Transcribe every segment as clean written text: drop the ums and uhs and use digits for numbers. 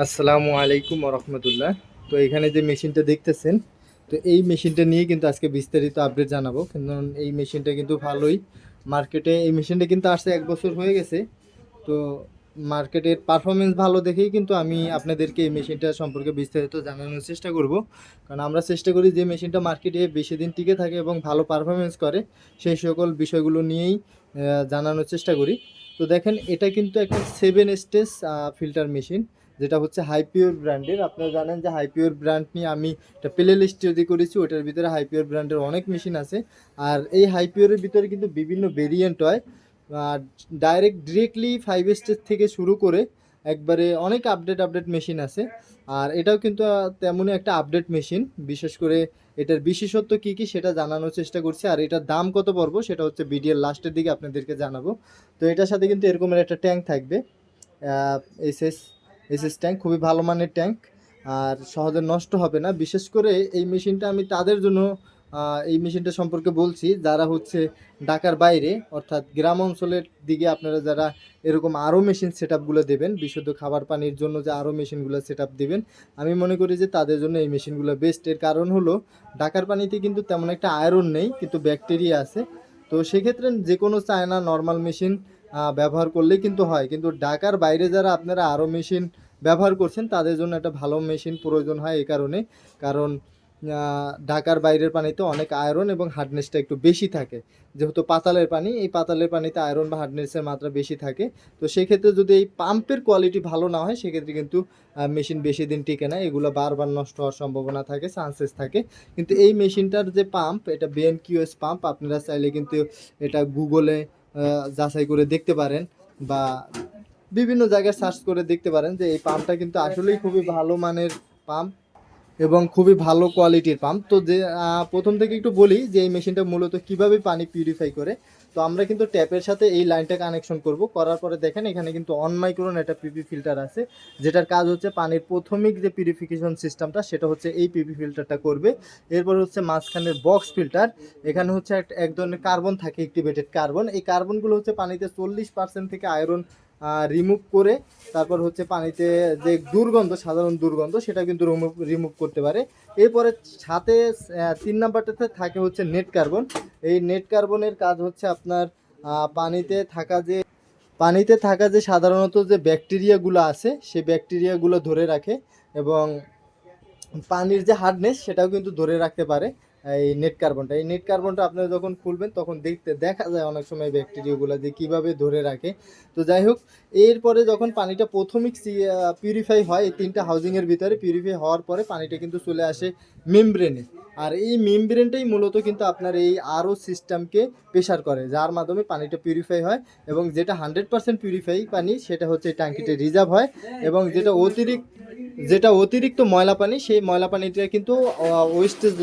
আসসালামু আলাইকুম রহমতুল্লাহ। তো এখানে যে মেশিনটা দেখতেছেন, তো এই মেশিনটা নিয়ে কিন্তু আজকে বিস্তারিত আপডেট জানাবো। কিন্তু এই মেশিনটা কিন্তু ভালোই মার্কেটে, এই মেশিনটা কিন্তু আসছে 1 বছর হয়ে গেছে। তো মার্কেটের পারফরমেন্স ভালো দেখেই কিন্তু আমি আপনাদেরকে এই মেশিনটা সম্পর্কে বিস্তারিত জানানোর চেষ্টা করব। কারণ আমরা চেষ্টা করি যে মেশিনটা মার্কেটে বেশি দিন টিকে থাকে এবং ভালো পারফরমেন্স করে, সেই সকল বিষয়গুলো নিয়েই জানানোর চেষ্টা করি। তো দেখেন, এটা কিন্তু একটা 7 স্টেজ ফিল্টার মেশিন, যেটা হচ্ছে হাইপিওর ব্র্যান্ডের। আপনারা জানেন যে হাইপিওর ব্র্যান্ড নিয়ে আমি একটা প্লে লিস্ট তৈরি করেছি, ওটার ভিতরে হাইপিওর ব্র্যান্ডের অনেক মেশিন আছে। আর এই হাইপিওরের ভিতরে কিন্তু বিভিন্ন ভেরিয়েন্ট হয়, ডিরেক্টলি 5 স্টেজ থেকে শুরু করে একবারে অনেক আপডেট মেশিন আছে। আর এটাও কিন্তু তেমনই একটা আপডেট মেশিন। বিশেষ করে এটার বিশেষত্ব কী কী সেটা জানানোর চেষ্টা করছি, আর এটার দাম কত পড়বো সেটা হচ্ছে ভিডিওর লাস্টের দিকে আপনাদেরকে জানাবো। তো এটার সাথে কিন্তু এরকমের একটা ট্যাঙ্ক থাকবে, এসএস এসএস ট্যাঙ্ক, খুবই ভালো মানের ট্যাঙ্ক, আর সহজে নষ্ট হবে না। বিশেষ করে এই মেশিনটা আমি তাদের জন্য এই মেশিনটা সম্পর্কে বলছি যারা হচ্ছে ঢাকার বাইরে অর্থাৎ গ্রাম অঞ্চলের দিকে আপনারা যারা এরকম আরও মেশিন সেট আপগুলো দেবেন, বিশুদ্ধ খাবার পানির জন্য যে আরও মেশিনগুলো সেট আপ দেবেন, আমি মনে করি যে তাদের জন্য এই মেশিনগুলো বেস্ট। এর কারণ হলো ঢাকার পানিতে কিন্তু তেমন একটা আয়রন নেই, কিন্তু ব্যাকটেরিয়া আছে। তো সেক্ষেত্রে যে কোনো চায়না নর্মাল মেশিন ব্যবহার করলেই কিন্তু হয়, কিন্তু ঢাকার বাইরে যারা আপনারা আরও মেশিন ব্যবহার করছেন তাদের জন্য একটা ভালো মেশিন প্রয়োজন হয়। এই কারণে, কারণ ঢাকার বাইরের পানিতে অনেক আয়রন এবং হার্ডনেসটা একটু বেশি থাকে। যেহেতু পাতালের পানি, এই পাতালের পানিতে আয়রন বা হার্ডনেসের মাত্রা বেশি থাকে। তো সেক্ষেত্রে যদি এই পাম্পের কোয়ালিটি ভালো না হয় সেক্ষেত্রে কিন্তু মেশিন বেশি দিন টিকে না, এগুলো বারবার নষ্ট হওয়ার সম্ভাবনা থাকে, চান্সেস থাকে। কিন্তু এই মেশিনটার যে পাম্প, এটা বিএনকিউএস পাম্প, আপনারা চাইলে কিন্তু এটা গুগলে যাচাই করে দেখতে পারেন বা বিভিন্ন জায়গায় সার্চ করে দেখতে পারেন যে এই পাম্পটা কিন্তু আসলেই খুবই ভালো মানের পাম্প এবং খুবই ভালো কোয়ালিটির পাম্প। তো যে প্রথম থেকে একটু বলি যে এই মেশিনটা মূলত কিভাবে পানি পিউরিফাই করে। তো আমরা কিন্তু ট্যাপের সাথে এই লাইনটা কানেকশন করব, করার পরে দেখেন এখানে কিন্তু অন মাইক্রন একটা পিপি ফিল্টার আছে, যেটার কাজ হচ্ছে পানির প্রাথমিক যে পিউরিফিকেশন সিস্টেমটা সেটা হচ্ছে এই পিপি ফিল্টারটা করবে। এরপর হচ্ছে মাঝখানের বক্স ফিল্টার, এখানে হচ্ছে এক ধরনের কার্বন থাকে, অ্যাক্টিভেটেড কার্বন। এই কার্বনগুলো হচ্ছে পানিতে 40% থেকে আয়রন রিমুভ করে, তারপর হচ্ছে পানিতে যে দুর্গন্ধ, সাধারণ দুর্গন্ধ, সেটা কিন্তু রিমুভ করতে পারে। এরপরে সাথে 3 নাম্বারটাতে থাকে হচ্ছে নেট কার্বন। এই নেট কার্বনের কাজ হচ্ছে আপনার পানিতে থাকা যে সাধারণত যে ব্যাকটেরিয়াগুলো আছে সেই ব্যাকটেরিয়াগুলো ধরে রাখে, এবং পানির যে হার্ডনেস সেটাও কিন্তু ধরে রাখতে পারে। এই নেট কার্বনটা আপনারা যখন খুলবেন তখন দেখা যায় অনেক সময় ব্যাকটেরিয়াগুলো যে কীভাবে ধরে রাখে। তো যাই হোক, এরপরে যখন পানিটা প্রাথমিক পিউরিফাই হয়, এই 3টা হাউজিংয়ের ভিতরে পিউরিফাই হওয়ার পরে পানিটা কিন্তু চলে আসে মেমব্রেনে। আর এই মেমব্রেনটাই মূলত কিন্তু আপনার এই আরও সিস্টেমকে প্রেশার করে, যার মাধ্যমে পানিটা পিউরিফাই হয়। এবং যেটা 100% পিউরিফাই পানি সেটা হচ্ছে ট্যাঙ্কিতে রিজার্ভ হয়, এবং যেটা অতিরিক্ত ময়লা পানি সেই ময়লা পানিটা কিন্তু ওয়েস্টেজ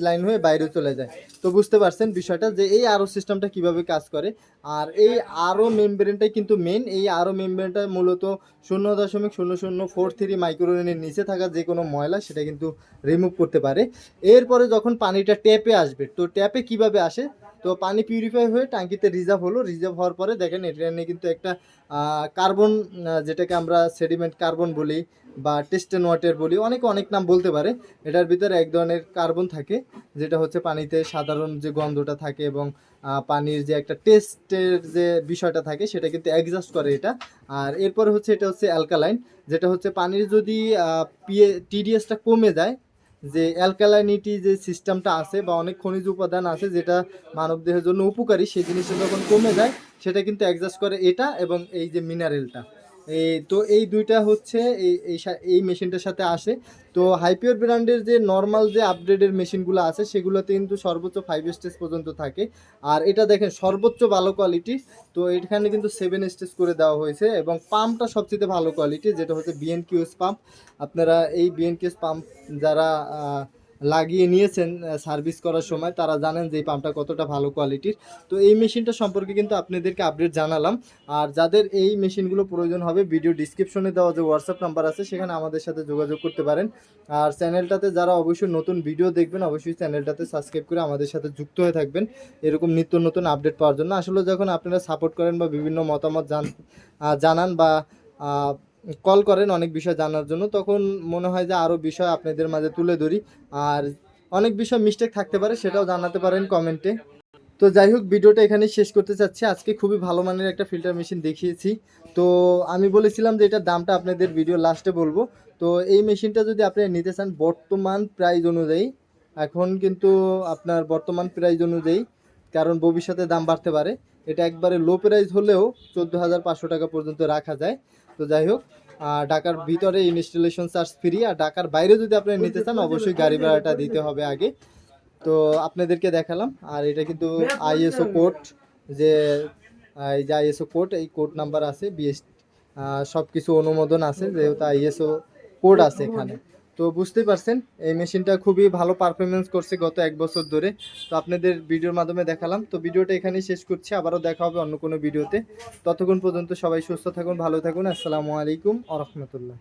লাইন হয়ে বাইরে চলে যায়। তো বুঝতে পারছেন বিষয়টা যে এই আরও সিস্টেমটা কিভাবে কাজ করে। আর এই আরও মেমব্রেনটাই কিন্তু মেন। এই আরও মেমব্রেনটা মূলত 0.0043 মাইক্রোনের নিচে থাকা যে কোনো ময়লা সেটা কিন্তু রিমুভ করতে পারে। এরপরে যখন পানিটা ট্যাপে আসবে, তো ট্যাপে কিভাবে আসে, তো পানি পিউরিফাই হয়ে ট্যাঙ্কিতে রিজার্ভ হওয়ার পরে দেখেন এখানে কিন্তু একটা কার্বন, যেটাকে আমরা সেডিমেন্ট কার্বন বলি বা টেস্টেন ওয়াটার বলি, অনেকে অনেক নাম বলতে পারে। এটার ভিতরে এক ধরনের কার্বন থাকে, যেটা হচ্ছে পানিতে সাধারণ যে গন্ধটা থাকে এবং পানির যে একটা টেস্টের যে বিষয়টা থাকে সেটা কিন্তু অ্যাডজাস্ট করে এটা। আর এরপরে হচ্ছে এটা হচ্ছে অ্যালকালাইন, যেটা হচ্ছে পানির যদি টিডিএসটা কমে যায়, যে অ্যালকালাইনিটি যে সিস্টেমটা আছে বা অনেক খনিজ উপাদান আছে যেটা মানবদেহের জন্য উপকারী, সেই জিনিসটা যখন কমে যায় সেটা কিন্তু অ্যাডজাস্ট করে এটা এবং এই যে মিনারেলটা। এই দুইটা হচ্ছে এই মেশিনটার সাথে আসে। তো হাইপিওর ব্র্যান্ডের যে নর্মাল যে আপগ্রেডের মেশিনগুলো আছে সেগুলোতে কিন্তু সর্বোচ্চ 5 স্টেজ পর্যন্ত থাকে। আর এটা দেখেন সর্বোচ্চ ভালো কোয়ালিটি। তো এখানে কিন্তু 7 স্টেজ করে দেওয়া হয়েছে, এবং পাম্পটা সবচেয়ে ভালো কোয়ালিটি, যেটা হচ্ছে বিএনকিউএস পাম্প। আপনারা এই বিএনকিউএস পাম্প যারা লাগিয়ে নিয়েছেন সার্ভিস করার সময় তারা জানেন যে এই পাম্পটা কতটা ভালো কোয়ালিটির। তো এই মেশিনটা সম্পর্কে কিন্তু আপনাদেরকে আপডেট জানালাম। আর যাদের এই মেশিনগুলো প্রয়োজন হবে, ভিডিও ডিসক্রিপশনে দেওয়া যে হোয়াটসঅ্যাপ নাম্বার আছে সেখানে আমাদের সাথে যোগাযোগ করতে পারেন। আর চ্যানেলটাতে যারা অবশ্যই নতুন ভিডিও দেখবেন অবশ্যই চ্যানেলটাতে সাবস্ক্রাইব করে আমাদের সাথে যুক্ত হয়ে থাকবেন এরকম নিত্য নতুন আপডেট পাওয়ার জন্য। আসলে যখন আপনারা সাপোর্ট করেন বা বিভিন্ন মতামত জানান বা কল করেন অনেক বিষয় জানার জন্য, তখন মনে হয় যে আরও বিষয় আপনাদের মাঝে তুলে ধরি। আর অনেক বিষয় মিস্টেক থাকতে পারে, সেটাও জানাতে পারেন কমেন্টে। তো যাই হোক, ভিডিওটা এখানেই শেষ করতে চাচ্ছি। আজকে খুবই ভালো মানের একটা ফিল্টার মেশিন দেখিয়েছি। তো আমি বলেছিলাম যে এটার দামটা আপনাদের ভিডিও লাস্টে বলবো। তো এই মেশিনটা যদি আপনি নিতে চান বর্তমান প্রাইস অনুযায়ী, এখন কিন্তু আপনার বর্তমান প্রাইস অনুযায়ী, কারণ ভবিষ্যতে দাম বাড়তে পারে, এটা একবারে লো প্রাইস হলেও 14,500 টাকা পর্যন্ত রাখা যায়। তো যাই হোক, ঢাকার ভিতরে ইনস্টলেশন চার্জ ফ্রি, আর ঢাকার বাইরে যদি আপনি নিতে চান অবশ্যই গাড়ি ভাড়াটা দিতে হবে আগে। তো আপনাদেরকে দেখালাম। আর এটা কিন্তু আইএসও কোড, যে এই যে আইএসও কোড, এই কোড নাম্বার আছে, বিএস সব কিছু অনুমোদন আছে, যেহেতু আইএসও কোড আছে এখানে। তো বুঝতেই পারছেন এই মেশিনটা খুবই ভালো পারফরমেন্স করছে গত 1 বছর ধরে। তো আপনাদের ভিডিওর মাধ্যমে দেখালাম। তো ভিডিওটা এখানেই শেষ করছি, আবারও দেখা হবে অন্য কোনো ভিডিওতে। ততক্ষণ পর্যন্ত সবাই সুস্থ থাকুন, ভালো থাকুন। আসসালামু আলাইকুম ওয়া রাহমাতুল্লাহ।